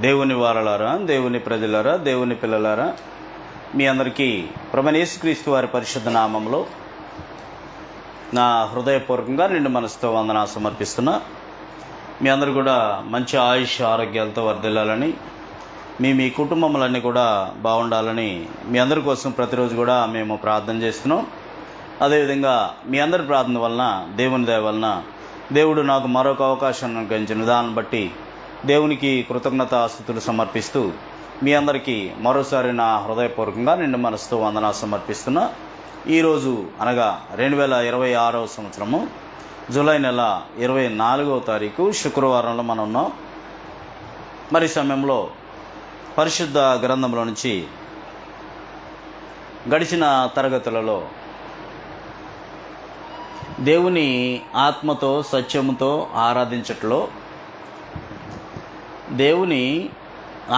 దేవుని వారలారా, దేవుని ప్రజలారా, దేవుని పిల్లలారా, మీ అందరికీ ప్రభువైన యేసుక్రీస్తు వారి పరిశుద్ధ నామంలో నా హృదయపూర్వకంగా నిండు మనసుతో వందనా సమర్పిస్తున్నా. మీ అందరూ కూడా మంచి ఆయుష్ ఆరోగ్యాలతో వర్ధిల్లాలని, మీ కుటుంబములన్నీ కూడా బాగుండాలని మీ అందరి కోసం ప్రతిరోజు కూడా మేము ప్రార్థన చేస్తున్నాం. అదేవిధంగా మీ అందరి ప్రార్థన వలన, దేవుని దయ వలన దేవుడు నాకు మరొక అవకాశం అనుగ్రహించిన విధానం బట్టి దేవునికి కృతజ్ఞతాస్తుతులు సమర్పిస్తూ మీ అందరికీ మరోసారి నా హృదయపూర్వకంగా నిండు మనసుతో వందనా సమర్పిస్తున్నా. ఈరోజు అనగా 2026వ సంవత్సరము జూలై నెల 24వ తారీఖు శుక్రవారంలో మనం ఉన్నాం. మరి సమయంలో పరిశుద్ధ గ్రంథంలో నుంచి గడిచిన తరగతులలో దేవుని ఆత్మతో సత్యముతో ఆరాధించట్లో, దేవుని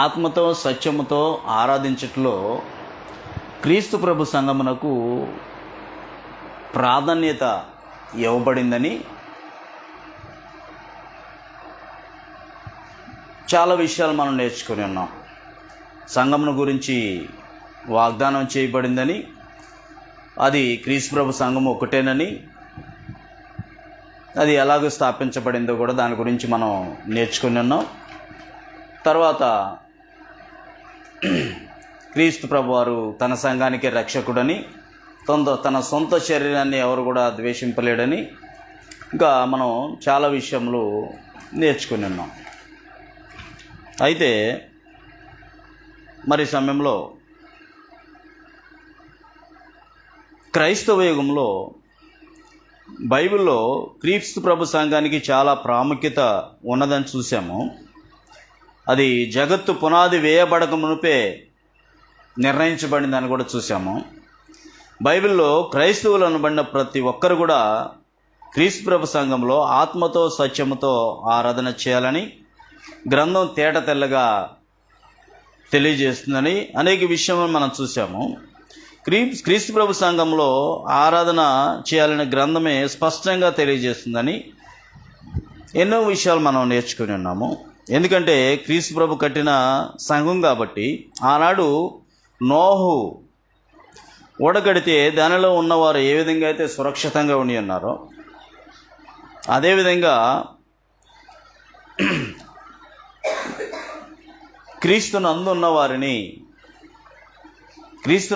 ఆత్మతో సత్యముతో ఆరాధించట్లో క్రీస్తు ప్రభు సంఘమునకు ప్రాధాన్యత ఇవ్వబడిందని చాలా విషయాలు మనం నేర్చుకుని ఉన్నాం. సంఘమును గురించి వాగ్దానం చేయబడిందని, అది క్రీస్తు ప్రభు సంఘము ఒకటేనని, అది ఎలాగో స్థాపించబడిందో కూడా దాని గురించి మనం నేర్చుకుని ఉన్నాం. తర్వాత క్రీస్తు ప్రభు వారు తన సంఘానికి రక్షకుడని, తన సొంత శరీరాన్ని ఎవరు కూడా ద్వేషింపలేడని, ఇంకా మనం చాలా విషయములు నేర్చుకుని ఉన్నాం. అయితే మరి సమయంలో క్రైస్తవ యుగంలో బైబిల్లో క్రీస్తు ప్రభు సంఘానికి చాలా ప్రాముఖ్యత ఉన్నదని చూసాము. అది జగత్తు పునాది వేయబడక మునిపే నిర్ణయించబడిందని కూడా చూసాము. బైబిల్లో క్రైస్తవులు అనబడిన ప్రతి ఒక్కరు కూడా క్రీస్తు ప్రభు సంఘంలో ఆత్మతో సత్యముతో ఆరాధన చేయాలని గ్రంథం తేట తెల్లగా తెలియజేస్తుందని అనేక విషయములు మనం చూసాము. క్రీస్తు ప్రభు సంఘంలో ఆరాధన చేయాలనే గ్రంథమే స్పష్టంగా తెలియజేస్తుందని ఎన్నో విషయాలు మనం నేర్చుకుని ఉన్నాము. ఎందుకంటే క్రీస్తు ప్రభు కట్టిన సంఘం కాబట్టి, ఆనాడు నోహు ఓడగడితే దానిలో ఉన్నవారు ఏ విధంగా అయితే సురక్షితంగా ఉండి ఉన్నారో, అదేవిధంగా క్రీస్తునందు ఉన్న వారిని, క్రీస్తు